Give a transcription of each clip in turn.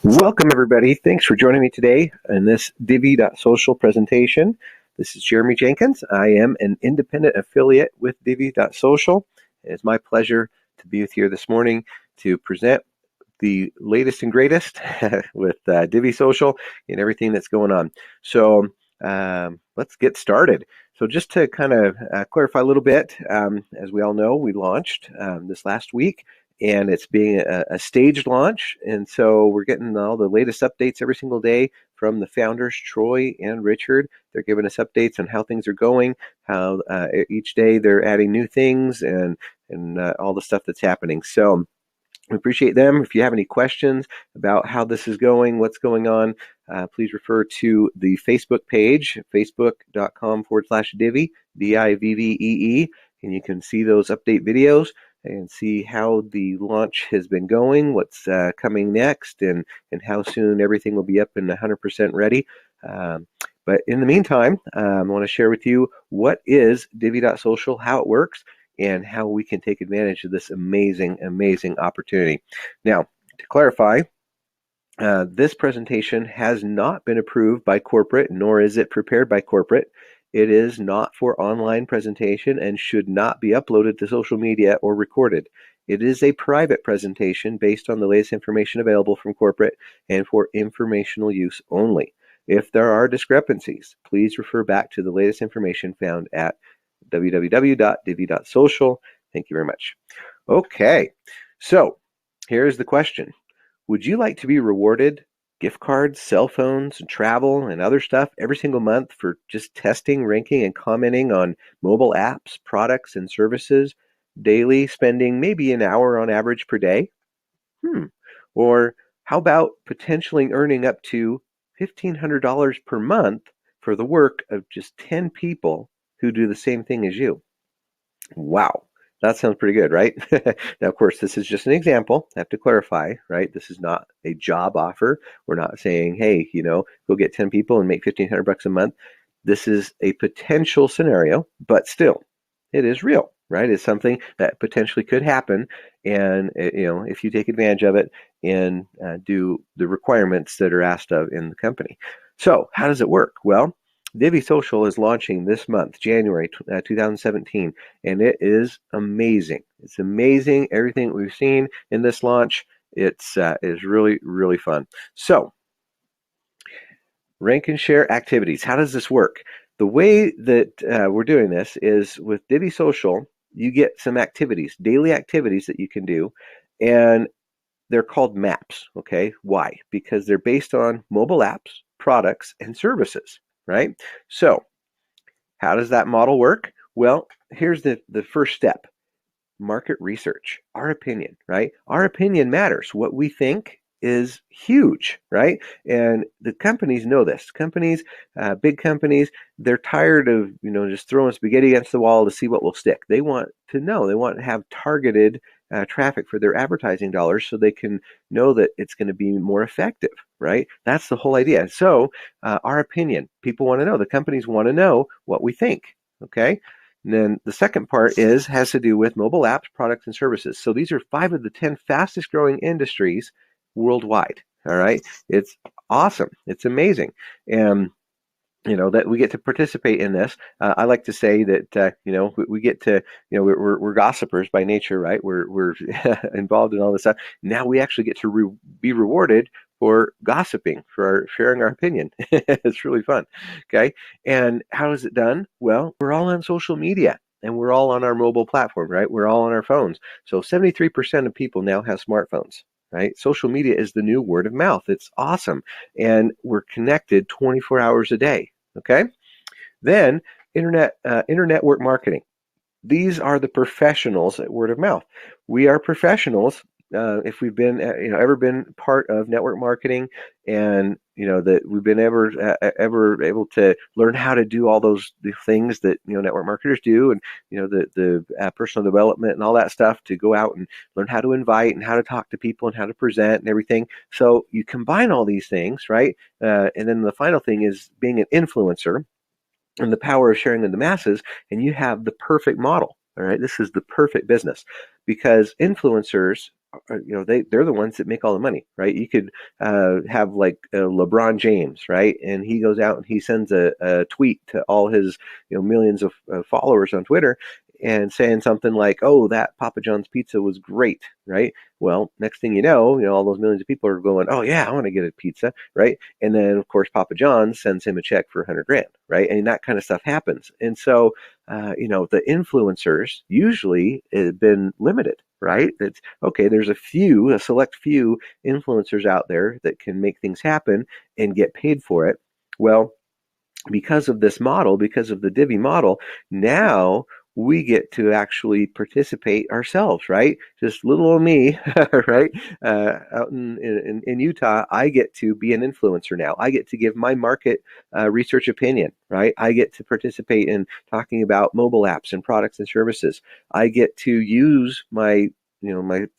Welcome, everybody. Thanks for joining me today in this Divvee.social presentation. This is Jeremy Jenkins. I am an independent affiliate with Divvee.social. It's my pleasure to be with you this morning to present the latest and greatest with Divvee Social and everything that's going on. So let's get started. So just to kind of clarify a little bit, as we all know, we launched this last week, and it's being a staged launch. And so we're getting all the latest updates every single day from the founders, Troy and Richard. They're giving us updates on how things are going, how each day they're adding new things and all the stuff that's happening. So we appreciate them. If you have any questions about how this is going, what's going on, please refer to the Facebook page, facebook.com/Divvee, Divvee, and you can see those update videos and see how the launch has been going, what's coming next, and how soon everything will be up and 100% ready. But in the meantime, I want to share with you what is Divvee.social, how it works, and how we can take advantage of this amazing, amazing opportunity. Now, to clarify, this presentation has not been approved by corporate, nor is it prepared by corporate. It is not for online presentation and should not be uploaded to social media or recorded. It is a private presentation based on the latest information available from corporate and for informational use only. If there are discrepancies, please refer back to the latest information found at www.divvee.social. Thank you very much. Okay, so here's the question. Would you like to be rewarded gift cards, cell phones, and travel, and other stuff every single month for just testing, ranking, and commenting on mobile apps, products, and services daily, spending maybe an hour on average per day? Or how about potentially earning up to $1,500 per month for the work of just 10 people who do the same thing as you? Wow, that sounds pretty good, right? Now, of course, this is just an example. I have to clarify, right? This is not a job offer. We're not saying, hey, go get 10 people and make $1,500 a month. This is a potential scenario, but still, it is real, right? It's something that potentially could happen. And, if you take advantage of it and do the requirements that are asked of in the company. So how does it work? Well, Divvee Social is launching this month, January 2017, and it is amazing. It's amazing, everything we've seen in this launch. It's is really, really fun. So, rank and share activities. How does this work? The way that we're doing this is with Divvee Social, you get some activities, daily activities that you can do, and they're called maps, okay? Why? Because they're based on mobile apps, products, and services, right? So, how does that model work? Well, here's the first step. Market research, our opinion, right? Our opinion matters. What we think is huge, right? And the companies know this. Companies, big companies, they're tired of, just throwing spaghetti against the wall to see what will stick. They want to know. They want to have targeted traffic for their advertising dollars so they can know that it's going to be more effective, right? That's the whole idea. So our opinion, people want to know. The companies want to know what we think, okay? And then the second part has to do with mobile apps, products, and services. So these are 5 of the 10 fastest growing industries worldwide. All right. It's awesome. It's amazing. And that we get to participate in this. I like to say that we get to we're gossipers by nature, right? We're involved in all this stuff. Now we actually get to be rewarded for gossiping, for sharing our opinion. It's really fun. Okay, and how is it done? Well, we're all on social media. And we're all on our mobile platform, right? We're all on our phones. So 73% of people now have smartphones, right? Social media is the new word of mouth. It's awesome. And we're connected 24 hours a day, okay? Then internet network marketing. These are the professionals at word of mouth. We are professionals. If we've been ever been part of network marketing, and that we've been ever able to learn how to do all the things that network marketers do, and the personal development and all that stuff, to go out and learn how to invite and how to talk to people and how to present and everything. So you combine all these things, right? And then the final thing is being an influencer and the power of sharing in the masses, and you have the perfect model. All right, this is the perfect business, because influencers they're the ones that make all the money, right? You could have like LeBron James, right? And he goes out and he sends a tweet to all his millions of followers on Twitter and saying something like, "Oh, that Papa John's pizza was great," right? Well, next thing all those millions of people are going, "Oh yeah, I want to get a pizza," right? And then of course Papa John's sends him a check for 100 grand, right? And that kind of stuff happens. And so the influencers usually have been limited, right? It's okay. There's a select few influencers out there that can make things happen and get paid for it. Well, because of this model, because of the Divvy model, now we get to actually participate ourselves, right? Just little old me, right? Out in Utah, I get to be an influencer now. I get to give my market research opinion, right? I get to participate in talking about mobile apps and products and services. I get to use my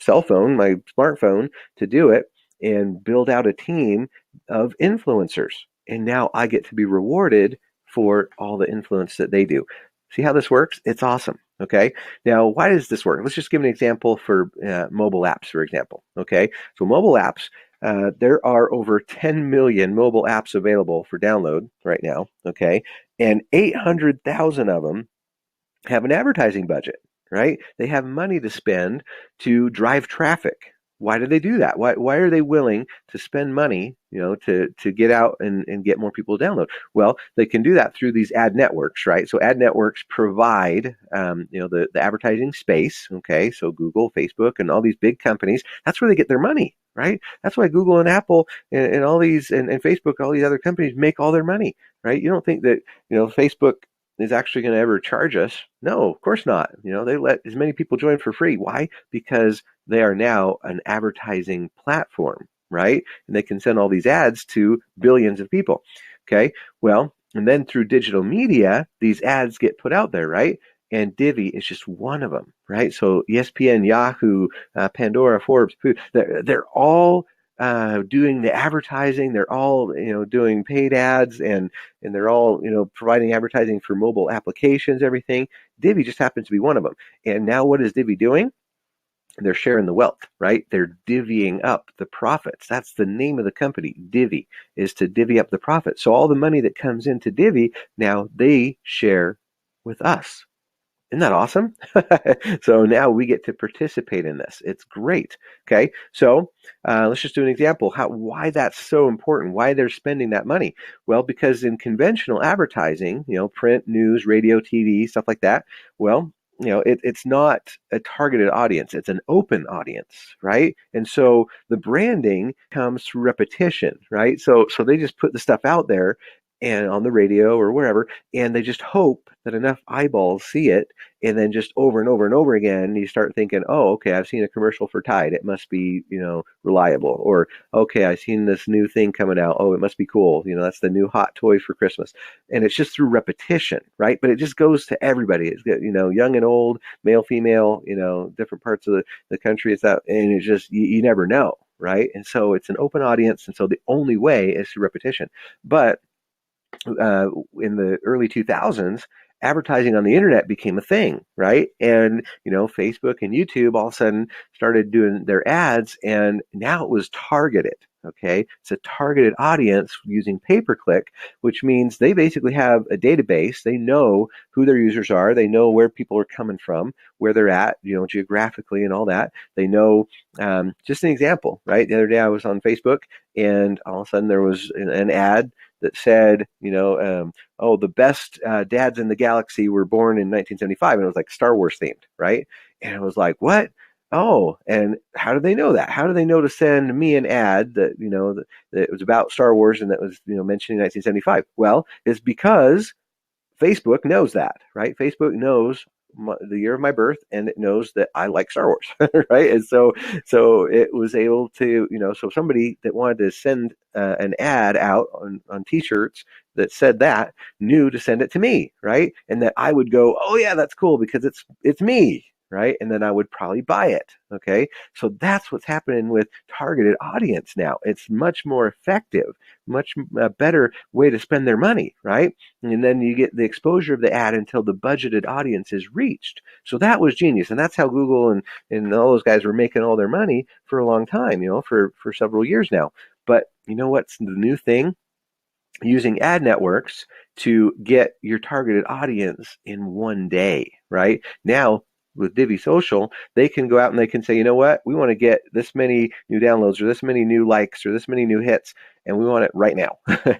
cell phone, my smartphone to do it and build out a team of influencers. And now I get to be rewarded for all the influence that they do. See how this works? It's awesome. Okay. Now, why does this work? Let's just give an example for mobile apps, for example. Okay. So, mobile apps, there are over 10 million mobile apps available for download right now. Okay. And 800,000 of them have an advertising budget, right? They have money to spend to drive traffic. Why do they do that? Why are they willing to spend money, to get out and get more people to download? Well, they can do that through these ad networks, right? So ad networks provide, the advertising space. Okay, so Google, Facebook, and all these big companies. That's where they get their money, right? That's why Google and Apple and all these and Facebook, all these other companies make all their money, right? You don't think that Facebook is actually going to ever charge us? No, of course not. They let as many people join for free. Why? Because they are now an advertising platform, right? And they can send all these ads to billions of people. Okay. Well, and then through digital media, these ads get put out there, right? And Divvee is just one of them, right? So ESPN, Yahoo, Pandora, Forbes, they're all doing the advertising. They're all doing paid ads, and they're all providing advertising for mobile applications, everything. Divvee just happens to be one of them. And now what is Divvee doing? They're sharing the wealth, right? They're divvying up the profits. That's the name of the company. Divvee is to divvy up the profits. So all the money that comes into Divvee, now they share with us. Isn't that awesome? So now we get to participate in this. It's great. Okay, so let's just do an example. Why that's so important? Why they're spending that money? Well, because in conventional advertising, print, news, radio, TV, stuff like that. Well, it's not a targeted audience. It's an open audience, right? And so the branding comes through repetition, right? So they just put the stuff out there and on the radio or wherever, and they just hope that enough eyeballs see it, and then just over and over and over again, you start thinking, oh, okay, I've seen a commercial for Tide. It must be, reliable. Or, okay, I've seen this new thing coming out. Oh, it must be cool. That's the new hot toy for Christmas. And it's just through repetition, right? But it just goes to everybody. It's, young and old, male, female, different parts of the country. It's that, and it's just, you never know, right? And so it's an open audience. And so the only way is through repetition. But in the early 2000s, advertising on the internet became a thing, right? And Facebook and YouTube all of a sudden started doing their ads, and now it was targeted. Okay, it's a targeted audience using pay-per-click, which means they basically have a database. They know who their users are. They know where people are coming from, where they're at, geographically and all that. They know. Just an example, right? The other day I was on Facebook, and all of a sudden there was an ad that said, oh, the best dads in the galaxy were born in 1975, and it was like Star Wars themed, right? And I was like, what? Oh, and how do they know that? How do they know to send me an ad that that it was about Star Wars and that was mentioning 1975? Well, it's because Facebook knows that, right? Facebook knows the year of my birth, and it knows that I like Star Wars, right? And so it was able to, so somebody that wanted to send an ad out on T-shirts that said that knew to send it to me, right? And that I would go, oh yeah, that's cool because it's me, right? And then I would probably buy it. Okay. So that's what's happening with targeted audience now. It's much more effective, much better way to spend their money, right? And then you get the exposure of the ad until the budgeted audience is reached. So that was genius. And that's how Google and all those guys were making all their money for a long time, for several years now. But you know what's the new thing? Using ad networks to get your targeted audience in one day, right? Now, with Divvee Social, they can go out and they can say, you know what, we want to get this many new downloads or this many new likes or this many new hits, and we want it right now,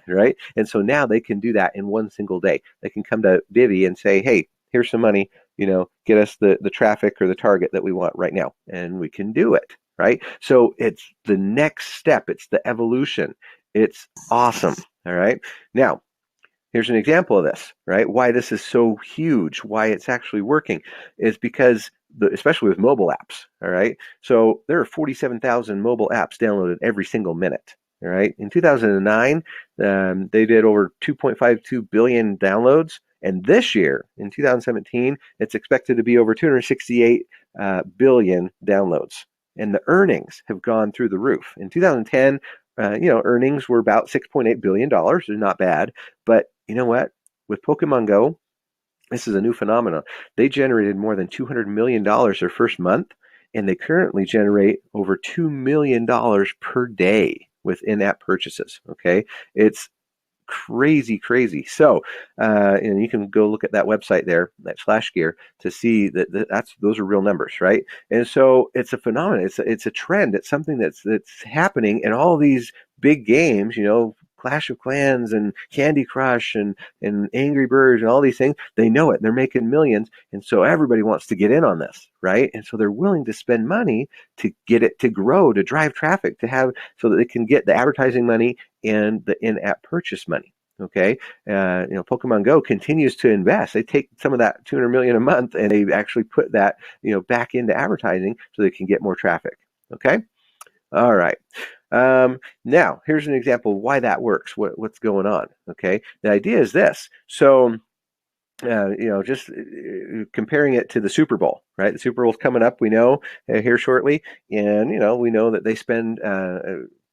right? And so now they can do that in one single day. They can come to Divvee and say, hey, here's some money, get us the traffic or the target that we want right now, and we can do it, right? So it's the next step. It's the evolution. It's awesome. All right. Now, here's an example of this, right? Why this is so huge, why it's actually working is because, especially with mobile apps, all right? So there are 47,000 mobile apps downloaded every single minute, all right? In 2009, they did over 2.52 billion downloads. And this year, in 2017, it's expected to be over 268 billion downloads. And the earnings have gone through the roof. In 2010, earnings were about $6.8 billion. They're not bad. But you know what? With Pokemon Go, this is a new phenomenon. They generated more than $200 million their first month, and they currently generate over $2 million per day with in-app purchases. Okay. It's crazy. So, and you can go look at that website there, that Slash Gear, to see that those are real numbers, right? And so it's a phenomenon. It's a trend. It's something that's happening, and all these big games, Clash of Clans and Candy Crush and Angry Birds and all these things, they know it. They're making millions, and so everybody wants to get in on this, right? And so they're willing to spend money to get it to grow, to drive traffic, to have so that they can get the advertising money and the in-app purchase money. Okay, Pokemon Go continues to invest. They take some of that 200 million a month and they actually put that back into advertising so they can get more traffic. Okay, all right. Now here's an example of why that works. What's going on? Okay, the idea is this. So just comparing it to the Super Bowl, right? The Super Bowl's coming up, we know, here shortly, and we know that they spend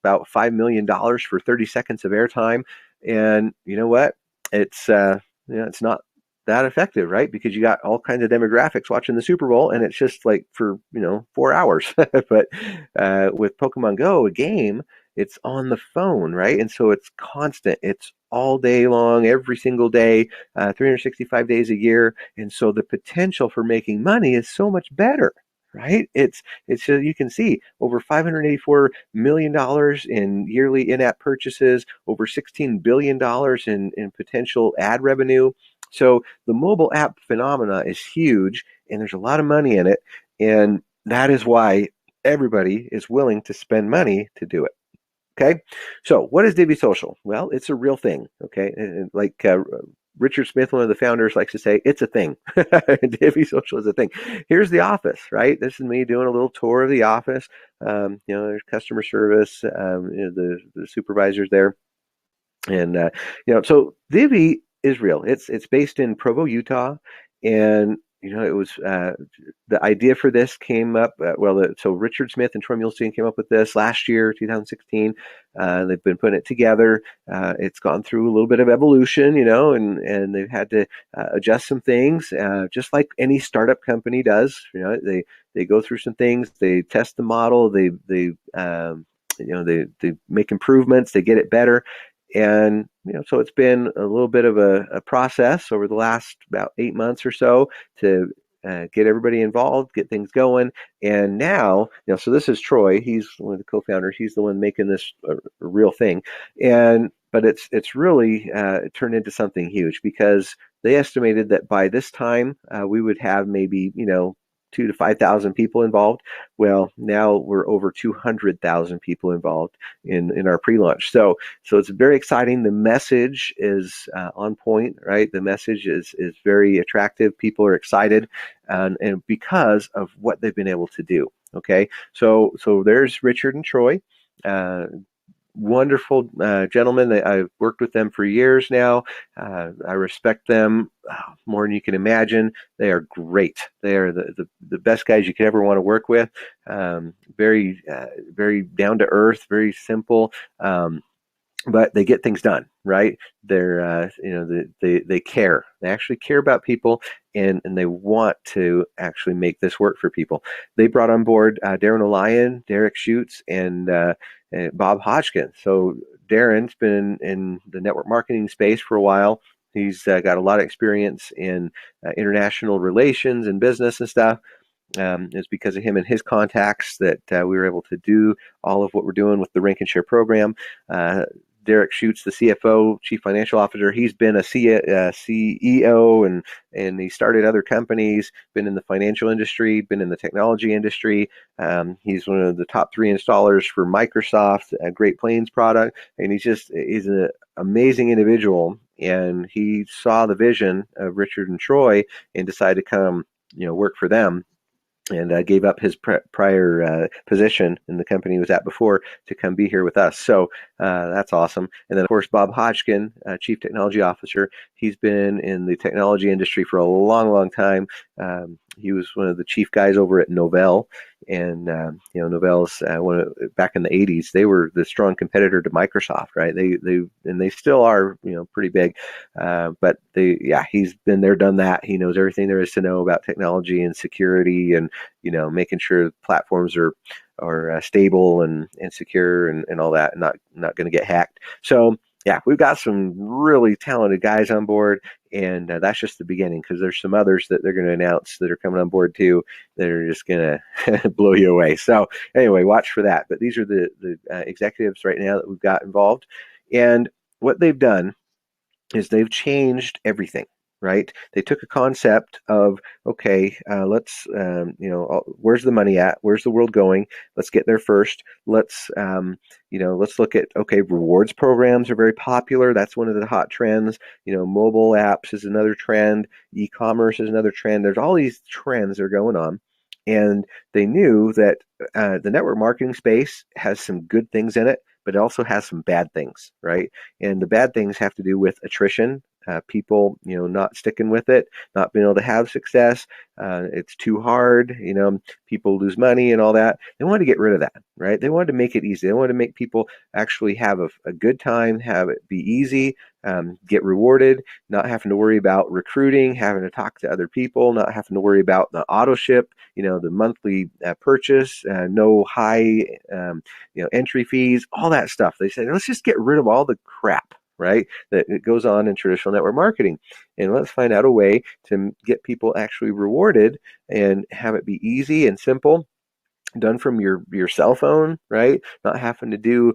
about $5 million for 30 seconds of airtime, and you know what? It's it's not that effective, right? Because you got all kinds of demographics watching the Super Bowl, and it's just like for 4 hours. But with Pokemon Go, a game, it's on the phone, right? And so it's constant. It's all day long, every single day, 365 days a year. And so the potential for making money is so much better, right? It's you can see over $584 million in yearly in-app purchases, over $16 billion in potential ad revenue. So the mobile app phenomena is huge, and there's a lot of money in it. And that is why everybody is willing to spend money to do it. Okay, so what is Divvee Social? Well, it's a real thing. Okay, and like Richard Smith, one of the founders, likes to say, it's a thing. Divvee Social is a thing. Here's the office, right? This is me doing a little tour of the office. There's customer service, the supervisors there, and so Divvee is real. It's based in Provo, Utah, and it was the idea for this came up. So Richard Smith and Troy Muhlstein came up with this last year, 2016. They've been putting it together. It's gone through a little bit of evolution, and they've had to adjust some things, just like any startup company does. They go through some things. They test the model. They make improvements. They get it better. And so it's been a little bit of a process over the last about 8 months or so to get everybody involved, get things going. And now, so this is Troy. He's one of the co-founders. He's the one making this a real thing. But it's really turned into something huge, because they estimated that by this time we would have maybe 2,000 to 5,000 people involved. Well, now we're over 200,000 people involved in our pre-launch. So it's very exciting. The message is on point, right? The message is very attractive. People are excited, and because of what they've been able to do. Okay, so there's Richard and Troy. wonderful gentlemen. I've worked with them for years now. I respect them more than you can imagine. They are great. They are the best guys you could ever want to work with. Very down to earth, very simple. But they get things done, right? They're they care. They actually care about people, and they want to actually make this work for people. They brought on board Darren O'Lyon, Derek Schutz, and Bob Hodgkin. So Darren's been in the network marketing space for a while. He's got a lot of experience in international relations and business and stuff. It's because of him and his contacts that we were able to do all of what we're doing with the Rank and Share program. Derek Schutz, the CFO, Chief Financial Officer, he's been a CEO and he started other companies, been in the financial industry, been in the technology industry. He's one of the top 3 installers for Microsoft, a Great Plains product, and he's an amazing individual. And he saw the vision of Richard and Troy and decided to come, work for them, and gave up his prior position in the company he was at before to come be here with us. So that's awesome. And then, of course, Bob Hodgkin, Chief Technology Officer, he's been in the technology industry for a long, long time. He was one of the chief guys over at Novell, and Novell's back in the '80s. They were the strong competitor to Microsoft, right? They still are, pretty big. But he's been there, done that. He knows everything there is to know about technology and security, and making sure platforms are stable and secure and all that, and not going to get hacked. So yeah, we've got some really talented guys on board, and that's just the beginning, because there's some others that they're going to announce that are coming on board too that are just going to blow you away. So anyway, watch for that. But these are the executives right now that we've got involved, and what they've done is they've changed everything. Right? They took a concept of, okay, let's, where's the money at? Where's the world going? Let's get there first. Let's look at, okay, rewards programs are very popular. That's one of the hot trends. Mobile apps is another trend. E-commerce is another trend. There's all these trends that are going on. And they knew that the network marketing space has some good things in it, but it also has some bad things, right? And the bad things have to do with attrition, people, not sticking with it, not being able to have success. It's too hard. People lose money and all that. They wanted to get rid of that, right? They wanted to make it easy. They wanted to make people actually have a good time, have it be easy, get rewarded, not having to worry about recruiting, having to talk to other people, not having to worry about the auto ship, the monthly purchase, no high, entry fees, all that stuff. They said, let's just get rid of all the crap, right, that it goes on in traditional network marketing. And let's find out a way to get people actually rewarded and have it be easy and simple, done from your cell phone, right? Not having to do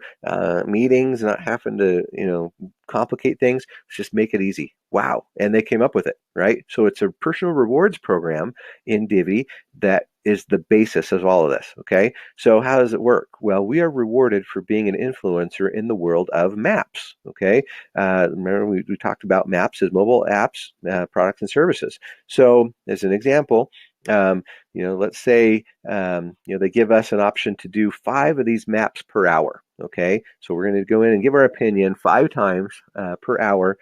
meetings, not having to complicate things. Let's just make it easy. Wow. And they came up with it, right? So it's a personal rewards program in Divvee that is the basis of all of this. Okay. So how does it work? Well, we are rewarded for being an influencer in the world of maps. Okay. Remember we talked about maps as mobile apps, products and services. So as an example, let's say, they give us an option to do 5 of these maps per hour. Okay, so we're going to go in and give our opinion 5 times per hour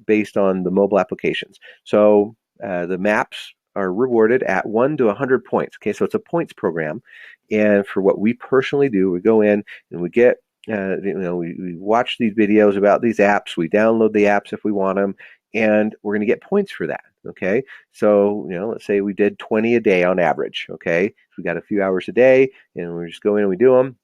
based on the mobile applications. So the maps are rewarded at 1 to 100 points. Okay, so it's a points program. And for what we personally do, we go in and we get we watch these videos about these apps. We download the apps if we want them, and we're going to get points for that. Okay, so let's say we did 20 a day on average. Okay, so we got a few hours a day, and we just go in and we do them.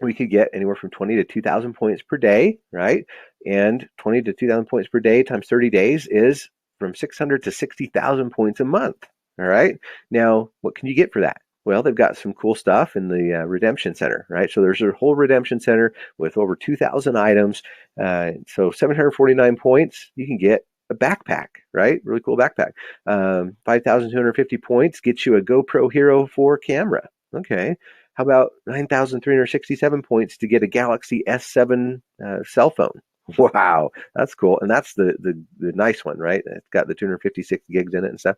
We could get anywhere from 20 to 2,000 points per day, right? And 20 to 2,000 points per day times 30 days is from 600 to 60,000 points a month. All right. Now, what can you get for that? Well, they've got some cool stuff in the redemption center, right? So there's a whole redemption center with over 2,000 items. So 749 points, you can get a backpack, right? Really cool backpack. 5,250 points gets you a GoPro Hero 4 camera. Okay. How about 9,367 points to get a Galaxy S7 cell phone? Wow, that's cool. And that's the nice one, right? It's got the 256 gigs in it and stuff.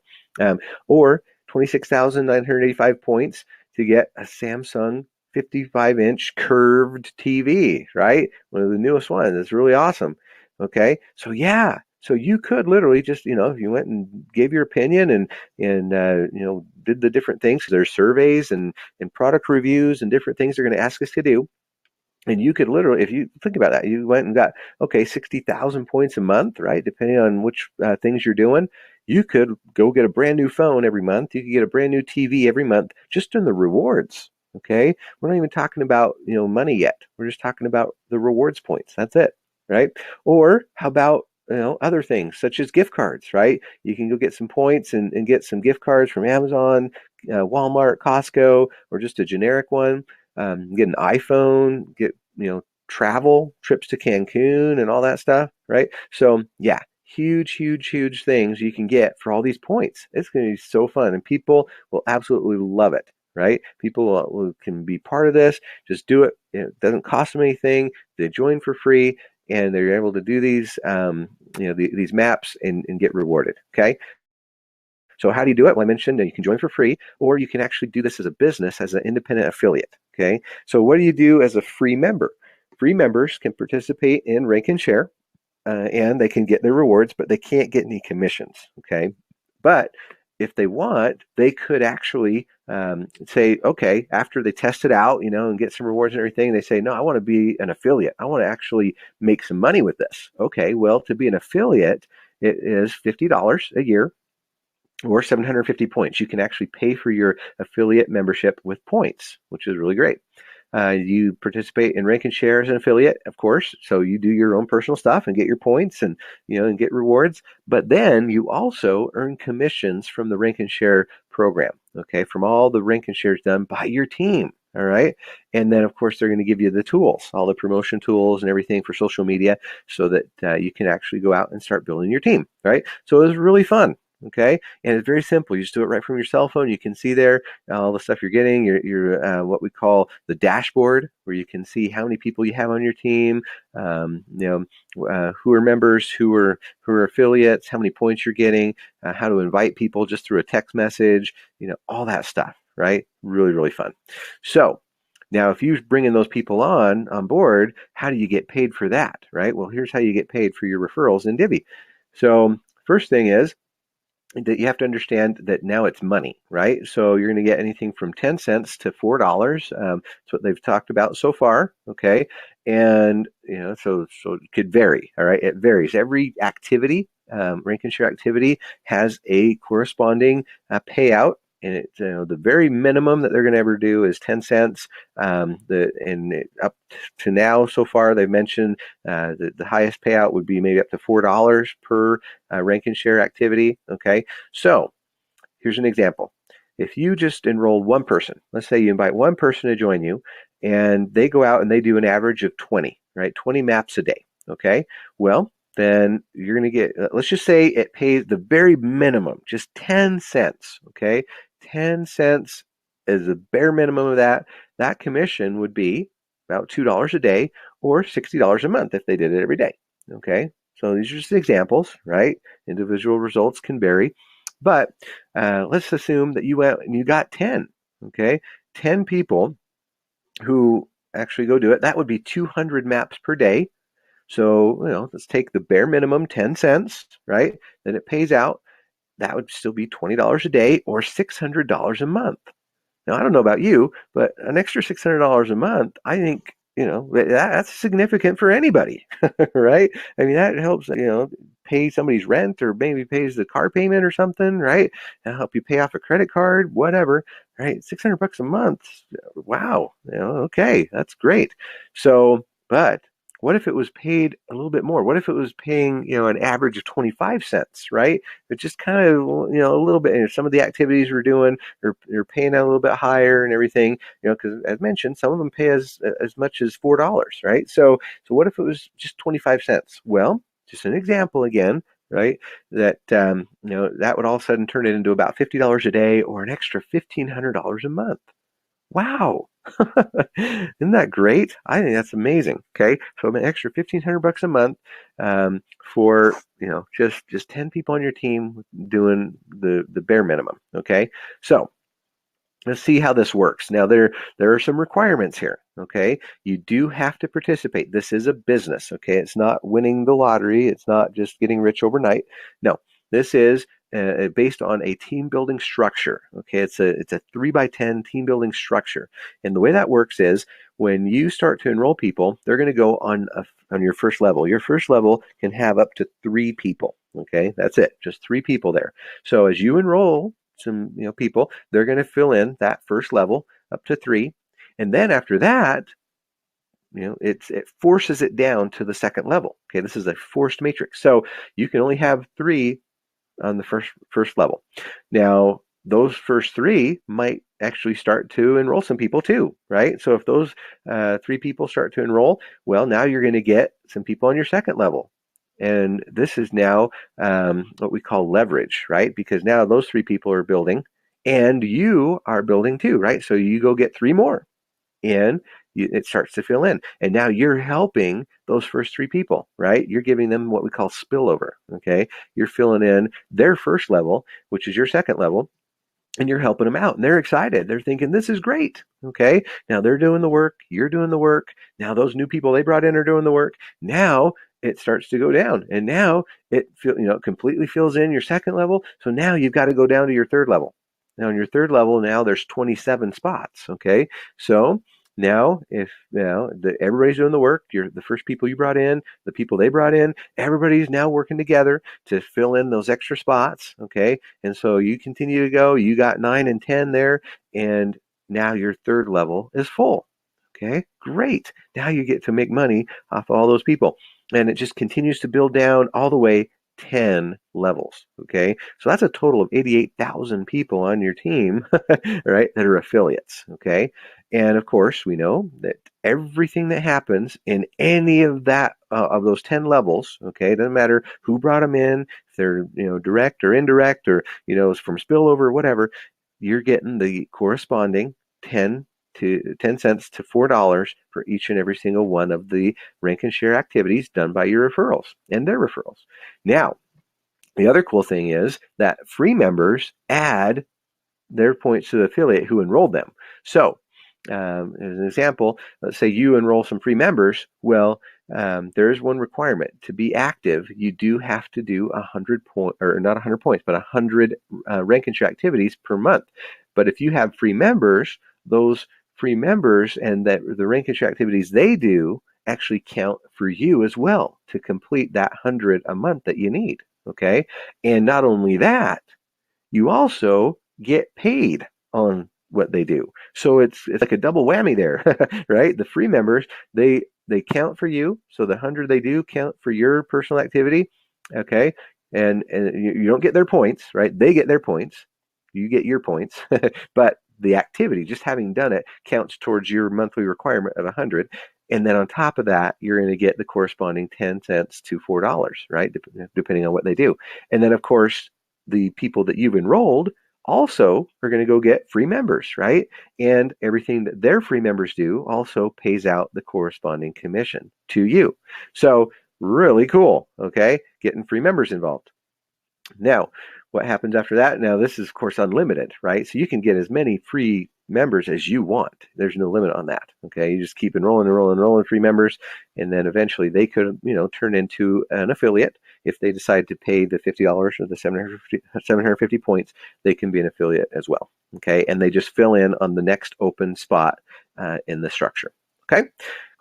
Or 26,985 points to get a Samsung 55-inch curved TV, right? One of the newest ones. It's really awesome. Okay, so yeah, so you could literally just, if you went and gave your opinion and did the different things. There's surveys and product reviews and different things they're going to ask us to do. And you could literally, if you think about that, you went and got, okay, 60,000 points a month, right? Depending on which things you're doing, you could go get a brand new phone every month. You could get a brand new TV every month just in the rewards. Okay. We're not even talking about, money yet. We're just talking about the rewards points. That's it. Right. Or how about, other things such as gift cards, right? You can go get some points and get some gift cards from Amazon, Walmart, Costco, or just a generic one. Get an iPhone, get, travel trips to Cancun and all that stuff, right? So yeah, huge, huge, huge things you can get for all these points. It's going to be so fun, and people will absolutely love it, right? People can be part of this. Just do it. It doesn't cost them anything. They join for free, and they're able to do these, these maps and get rewarded. Okay. So how do you do it? Well, I mentioned that you can join for free, or you can actually do this as a business, as an independent affiliate. Okay. So what do you do as a free member? Free members can participate in rank and share, and they can get their rewards, but they can't get any commissions. Okay. But if they want, they could actually say, okay, after they test it out, and get some rewards and everything, they say, no, I want to be an affiliate. I want to actually make some money with this. Okay. Well, to be an affiliate, it is $50 a year or 750 points. You can actually pay for your affiliate membership with points, which is really great. You participate in rank and share as an affiliate, of course, so you do your own personal stuff and get your points and get rewards. But then you also earn commissions from the rank and share program, okay, from all the rank and shares done by your team. All right. And then, of course, they're going to give you the tools, all the promotion tools and everything for social media so that you can actually go out and start building your team. Right. So it was really fun. Okay. And it's very simple. You just do it right from your cell phone. You can see there all the stuff you're getting, your what we call the dashboard, where you can see how many people you have on your team, who are members, who are affiliates, how many points you're getting, how to invite people just through a text message, all that stuff, right? Really, really fun. So now, if you bring in those people on board, how do you get paid for that, right? Well, here's how you get paid for your referrals in Divvee. So first thing is, that you have to understand that now it's money, right? So you're going to get anything from 10 cents to $4. That's what they've talked about so far. Okay. And, so it could vary. All right. It varies. Every activity, rank and share activity has a corresponding payout. And it's the very minimum that they're going to ever do is 10 cents. Up to now, so far, they've mentioned the highest payout would be maybe up to $4 per rank and share activity. Okay, so here's an example. If you just enroll one person, let's say you invite one person to join you, and they go out and they do an average of 20, right? 20 maps a day. Okay, well, then you're going to get, let's just say it pays the very minimum, just 10 cents. Okay, 10 cents is the bare minimum of that. That commission would be about $2 a day or $60 a month if they did it every day. Okay, so these are just examples, right? Individual results can vary, but let's assume that you went and you got 10, okay? 10 people who actually go do it. That would be 200 maps per day. So, let's take the bare minimum, 10 cents, right? Then it pays out. That would still be $20 a day or $600 a month. Now, I don't know about you, but an extra $600 a month, I think, that's significant for anybody, right? I mean, that helps, pay somebody's rent or maybe pays the car payment or something, right? That'll help you pay off a credit card, whatever, right? $600 a month. Wow. Okay, that's great. So, but what if it was paid a little bit more? What if it was paying, an average of 25 cents, right? But just kind of, a little bit, some of the activities we're doing, they're paying out a little bit higher and everything, because as mentioned, some of them pay as much as $4, right? So what if it was just 25 cents? Well, just an example again, right? That, that would all of a sudden turn it into about $50 a day or an extra $1,500 a month. Wow. Isn't that great? I think that's amazing. Okay. So an extra $1,500 a month for, just 10 people on your team doing the bare minimum. Okay. So let's see how this works. Now, there are some requirements here. Okay, you do have to participate. This is a business. Okay, it's not winning the lottery. It's not just getting rich overnight. No, this is based on a team building structure. Okay, it's a 3 by 10 team building structure, and the way that works is when you start to enroll people, they're going to go on your first level. Your first level can have up to 3 people. Okay, that's it, just 3 people there. So as you enroll some people, they're going to fill in that first level up to 3, and then after that, it forces it down to the second level. Okay, this is a forced matrix, so you can only have 3 on the first level. Now those first 3 might actually start to enroll some people too, right? So if those 3 people start to enroll, well, now you're going to get some people on your second level. And this is now what we call leverage, right? Because now those 3 people are building and you are building too, right? So you go get 3 more and it starts to fill in. And now you're helping those first 3 people, right? You're giving them what we call spillover, okay? You're filling in their first level, which is your second level, and you're helping them out. And they're excited. They're thinking, this is great, okay? Now they're doing the work. You're doing the work. Now those new people they brought in are doing the work. Now it starts to go down. And now it completely fills in your second level. So now you've got to go down to your third level. Now on your third level, now there's 27 spots, okay? So now, if everybody's doing the work, you're the first people you brought in, the people they brought in, everybody's now working together to fill in those extra spots, okay? And so you continue to go, you got 9 and 10 there, and now your third level is full. Okay, great. Now you get to make money off all those people. And it just continues to build down all the way 10 levels. Okay, so that's a total of 88,000 people on your team, right, that are affiliates. Okay, and of course, we know that everything that happens in any of that of those 10 levels, okay, it doesn't matter who brought them in, if they're direct or indirect, or from spillover or whatever, you're getting the corresponding 10 cents to $4 for each and every single one of the rank and share activities done by your referrals and their referrals. Now, the other cool thing is that free members add their points to the affiliate who enrolled them. So, as an example, let's say you enroll some free members. Well, there is one requirement to be active. You do have to do 100 points, or not 100 points, but 100 rank and share activities per month. But if you have free members, those free members and that the rank and share activities they do actually count for you as well to complete that 100 a month that you need. Okay, and not only that, you also get paid on what they do. So it's like a double whammy there, right? The free members, they count for you. So the 100 they do count for your personal activity, okay? And you don't get their points, right? They get their points. You get your points, but the activity, just having done it, counts towards your monthly requirement of 100. And then on top of that, you're going to get the corresponding 10 cents to $4, right? Depending on what they do. And then, of course, the people that you've enrolled also are going to go get free members, right? And everything that their free members do also pays out the corresponding commission to you. So really cool, okay? Getting free members involved. Now, what happens after that? Now, this is, of course, unlimited, right? So you can get as many free members as you want. There's no limit on that, okay? You just keep enrolling free members, and then eventually they could, turn into an affiliate. If they decide to pay the $50 or the 750 points, they can be an affiliate as well, okay? And they just fill in on the next open spot in the structure, okay?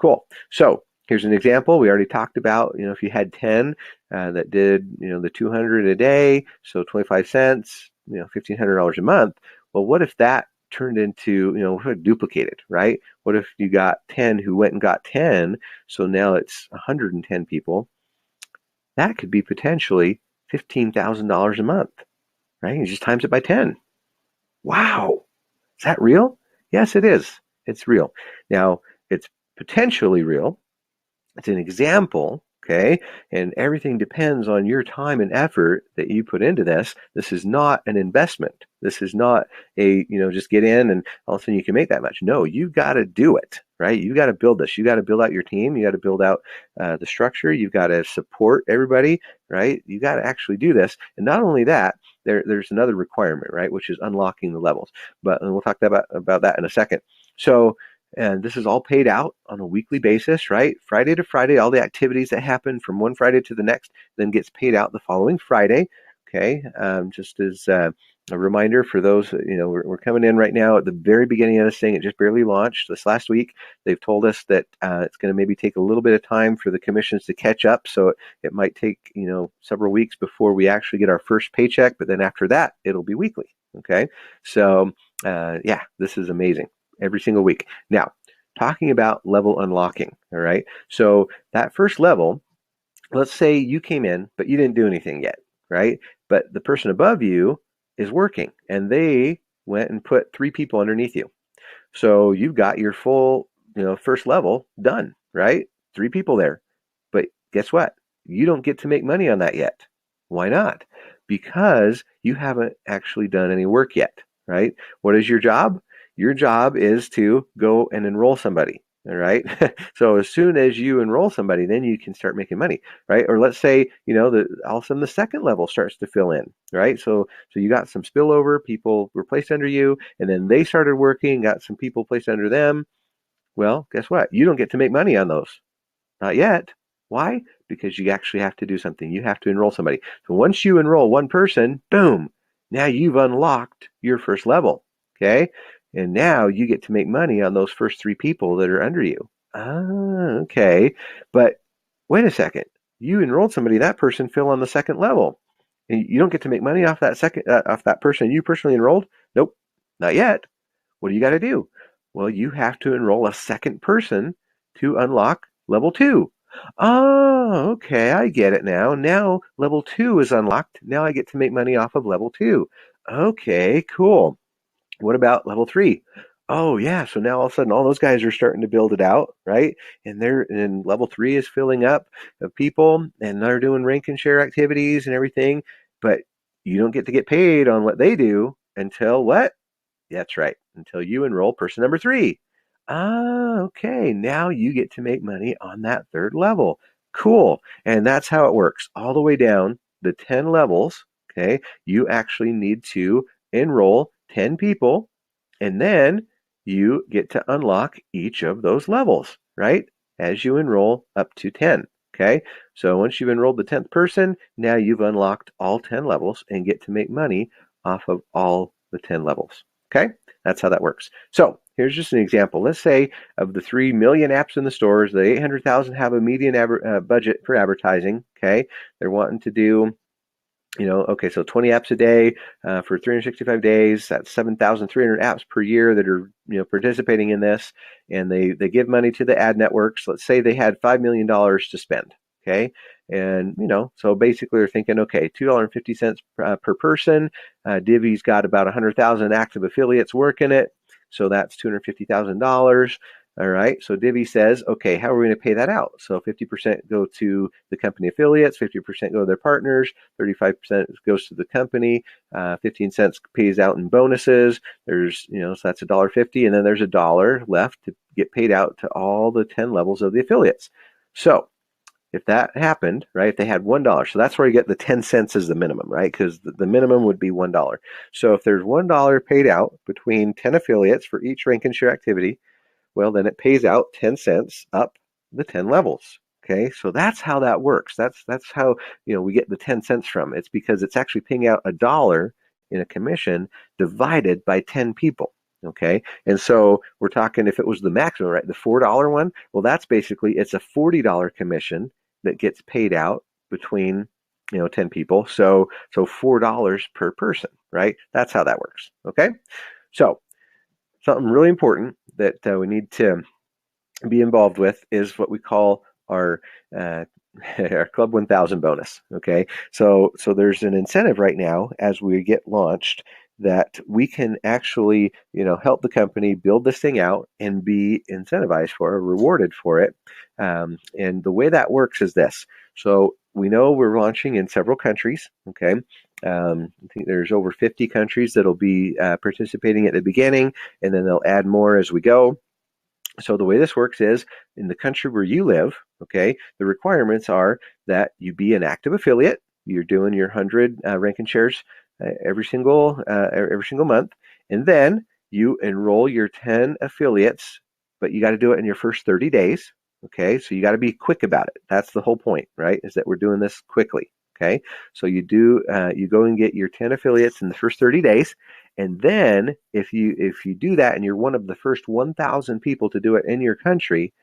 Cool. So here's an example. We already talked about, if you had 10 that did, the 200 a day, so 25 cents, $1,500 a month. Well, what if that turned into, duplicated, right? What if you got 10 who went and got 10, so now it's 110 people? That could be potentially $15,000 a month, right? You just times it by 10. Wow. Is that real? Yes, it is. It's real. Now, it's potentially real. It's an example, okay? And everything depends on your time and effort that you put into this. This is not an investment. This is not a, just get in and all of a sudden you can make that much. No, you've got to do it, right? You've got to build this. You got to build out your team. You got to build out the structure. You've got to support everybody, right? You got to actually do this. And not only that, there's another requirement, right, which is unlocking the levels. But and we'll talk about that in a second. So, and this is all paid out on a weekly basis, right? Friday to Friday, all the activities that happen from one Friday to the next then gets paid out the following Friday. Okay, just as a reminder for those, we're coming in right now at the very beginning of this thing. It just barely launched this last week. They've told us that it's going to maybe take a little bit of time for the commissions to catch up. So it might take, several weeks before we actually get our first paycheck. But then after that, it'll be weekly. Okay. So, yeah, this is amazing every single week. Now, talking about level unlocking. All right. So that first level, let's say you came in, but you didn't do anything yet, right? But the person above you is working and they went and put 3 people underneath you. So you've got your full, first level done, right? 3 people there. But guess what? You don't get to make money on that yet. Why not? Because you haven't actually done any work yet, right? What is your job? Your job is to go and enroll somebody. All right. So as soon as you enroll somebody, then you can start making money, right? Or let's say, all of a sudden the second level starts to fill in, right? So you got some spillover, people were placed under you, and then they started working, got some people placed under them. Well, guess what? You don't get to make money on those. Not yet. Why? Because you actually have to do something. You have to enroll somebody. So once you enroll one person, boom, now you've unlocked your first level. Okay. And now you get to make money on those first 3 people that are under you. Okay. But wait a second. You enrolled somebody, that person fell on the second level. And you don't get to make money off that person you personally enrolled? Nope. Not yet. What do you got to do? Well, you have to enroll a second person to unlock level 2. Oh, okay, I get it now. Now level 2 is unlocked. Now I get to make money off of level 2. Okay, cool. What about level 3? Oh yeah, so now all of a sudden all those guys are starting to build it out, right? And level 3 is filling up of people and they're doing rank and share activities and everything, but you don't get to get paid on what they do until what? That's right, until you enroll person number 3. Okay, now you get to make money on that third level. Cool. And that's how it works. All the way down the 10 levels, okay, you actually need to enroll 10 people, and then you get to unlock each of those levels, right? As you enroll up to 10. Okay, so once you've enrolled the 10th person, now you've unlocked all 10 levels and get to make money off of all the 10 levels. Okay, that's how that works. So here's just an example. Let's say of the 3 million apps in the stores, the 800,000 have a median budget for advertising. Okay, they're wanting to do, okay, so 20 apps a day for 365 days. That's 7,300 apps per year that are, participating in this, and they give money to the ad networks. Let's say they had $5 million to spend. Okay, and so basically they're thinking, okay, $2.50 per person. Divvy's got about 100,000 active affiliates working it, so that's $250,000. All right, so Divvee says, okay, how are we going to pay that out? So 50% go to the company affiliates, 50% go to their partners, 35% goes to the company, 15 cents pays out in bonuses. There's, so that's $1.50, and then there's $1 left to get paid out to all the 10 levels of the affiliates. So if that happened, right, if they had $1, so that's where you get the 10 cents as the minimum, right? Because the minimum would be $1. So if there's $1 paid out between 10 affiliates for each rank and share activity, well, then it pays out 10 cents up the 10 levels. Okay, so that's how that works. That's how we get the 10 cents from. It's because it's actually paying out $1 in a commission divided by 10 people. Okay, and so we're talking, if it was the maximum, right, the $4 one, well, that's basically, it's a $40 commission that gets paid out between 10 people. So $4 per person, right? That's how that works. Okay, so something really important that we need to be involved with is what we call our our Club 1000 bonus. Okay, so there's an incentive right now as we get launched that we can actually help the company build this thing out and be incentivized for it, rewarded for it. And the way that works is this. So we know we're launching in several countries. Okay, I think there's over 50 countries that'll be participating at the beginning, and then they'll add more as we go. So the way this works is, in the country where you live, okay, the requirements are that you be an active affiliate. You're doing your 100 rank and shares every single month, and then you enroll your 10 affiliates, but you got to do it in your first 30 days. Okay, so you got to be quick about it. That's the whole point, right? Is that we're doing this quickly. Okay, so you go and get your 10 affiliates in the first 30 days, and then if you do that and you're one of the first 1,000 people to do it in your country,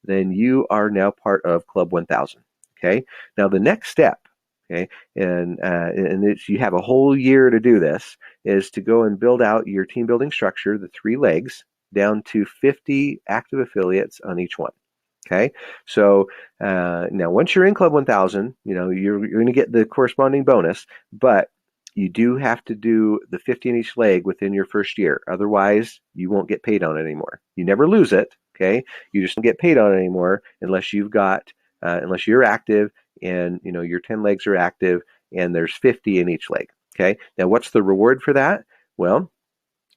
then you are now part of Club 1000. Okay. Now the next step, okay, and you have a whole year to do this, is to go and build out your team building structure, the 3 legs, down to 50 active affiliates on each one. Okay, so now once you're in Club 1000, you're going to get the corresponding bonus, but you do have to do the 50 in each leg within your first year. Otherwise, you won't get paid on it anymore. You never lose it. Okay, you just don't get paid on it anymore unless unless you're active and your 10 legs are active and there's 50 in each leg. Okay, now what's the reward for that? Well,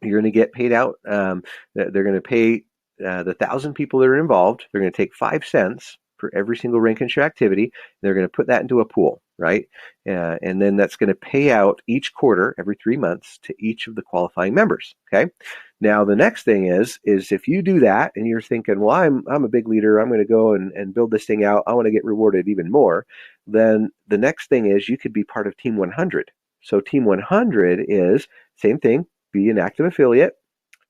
you're going to get paid out. They're going to pay the 1,000 people that are involved. They're going to take 5 cents for every single rank and share activity. They're going to put that into a pool, right? And then that's going to pay out each quarter, every 3 months, to each of the qualifying members. Okay. Now the next thing is if you do that and you're thinking, well, I'm a big leader, I'm going to go and build this thing out, I want to get rewarded even more. Then the next thing is you could be part of Team 100. So Team 100 is same thing. Be an active affiliate,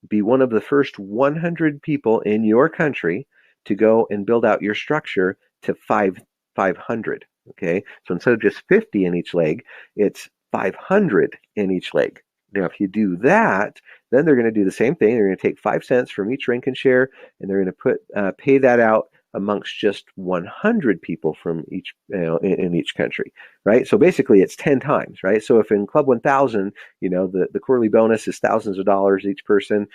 be one of the first 100 people in your country to go and build out your structure to 500. Okay, so instead of just 50 in each leg, it's 500 in each leg. Now, if you do that, then they're going to do the same thing. They're going to take 5 cents from each rank and share, and they're going to pay that out amongst just 100 people from each, in each country, right? So basically, it's 10 times, right? So if in Club 1000, the quarterly bonus is thousands of dollars each person,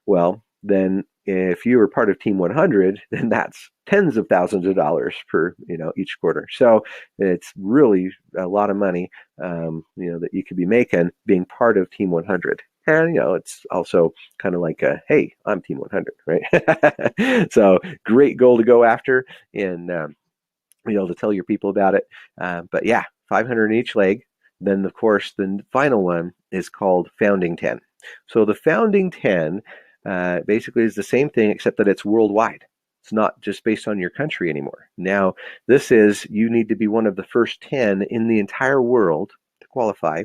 well, then if you were part of Team 100, then that's tens of thousands of dollars per each quarter. So it's really a lot of money, that you could be making being part of Team 100. And it's also kind of like hey, I'm Team 100, right? So great goal to go after, and to tell your people about it. But yeah, 500 in each leg. Then of course the final one is called Founding 10. So the Founding 10 basically is the same thing, except that it's worldwide. It's not just based on your country anymore. Now, this is, you need to be one of the first 10 in the entire world to qualify.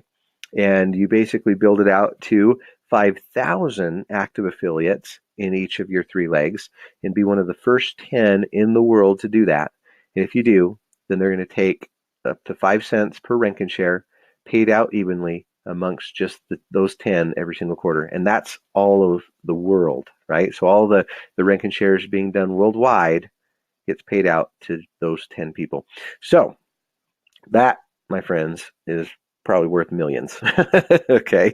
And you basically build it out to 5,000 active affiliates in each of your 3 legs and be one of the first 10 in the world to do that. And if you do, then they're going to take up to 5 cents per rank and share, paid out evenly amongst just those 10 every single quarter. And that's all of the world, right? So all the rank and shares being done worldwide gets paid out to those 10 people. So that, my friends, is probably worth millions. Okay.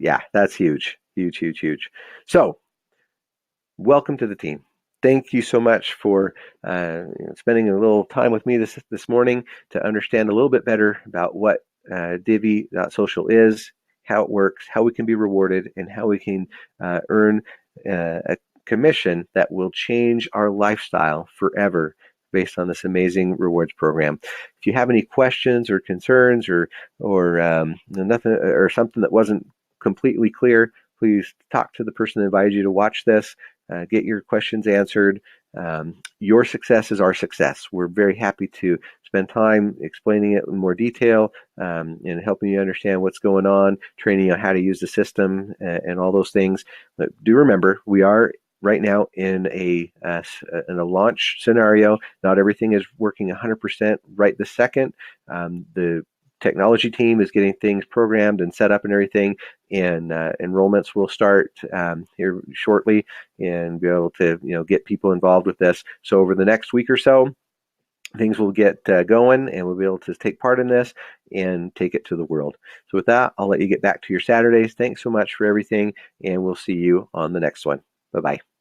Yeah, that's huge, huge, huge, huge. So welcome to the team. Thank you so much for spending a little time with me this morning to understand a little bit better about what Divvee.social is, how it works, how we can be rewarded, and how we can earn a commission that will change our lifestyle forever based on this amazing rewards program. If you have any questions or concerns or nothing or something that wasn't completely clear, please talk to the person that invited you to watch this. Get your questions answered. Your success is our success. We're very happy to spend time explaining it in more detail and helping you understand what's going on, training you on how to use the system and all those things. But do remember, we are right now in a launch scenario. Not everything is working 100% right this second. The technology team is getting things programmed and set up and everything, and enrollments will start here shortly and be able to get people involved with this. So over the next week or so, things will get going, and we'll be able to take part in this and take it to the world. So with that, I'll let you get back to your Saturdays. Thanks so much for everything, and we'll see you on the next one. Bye-bye.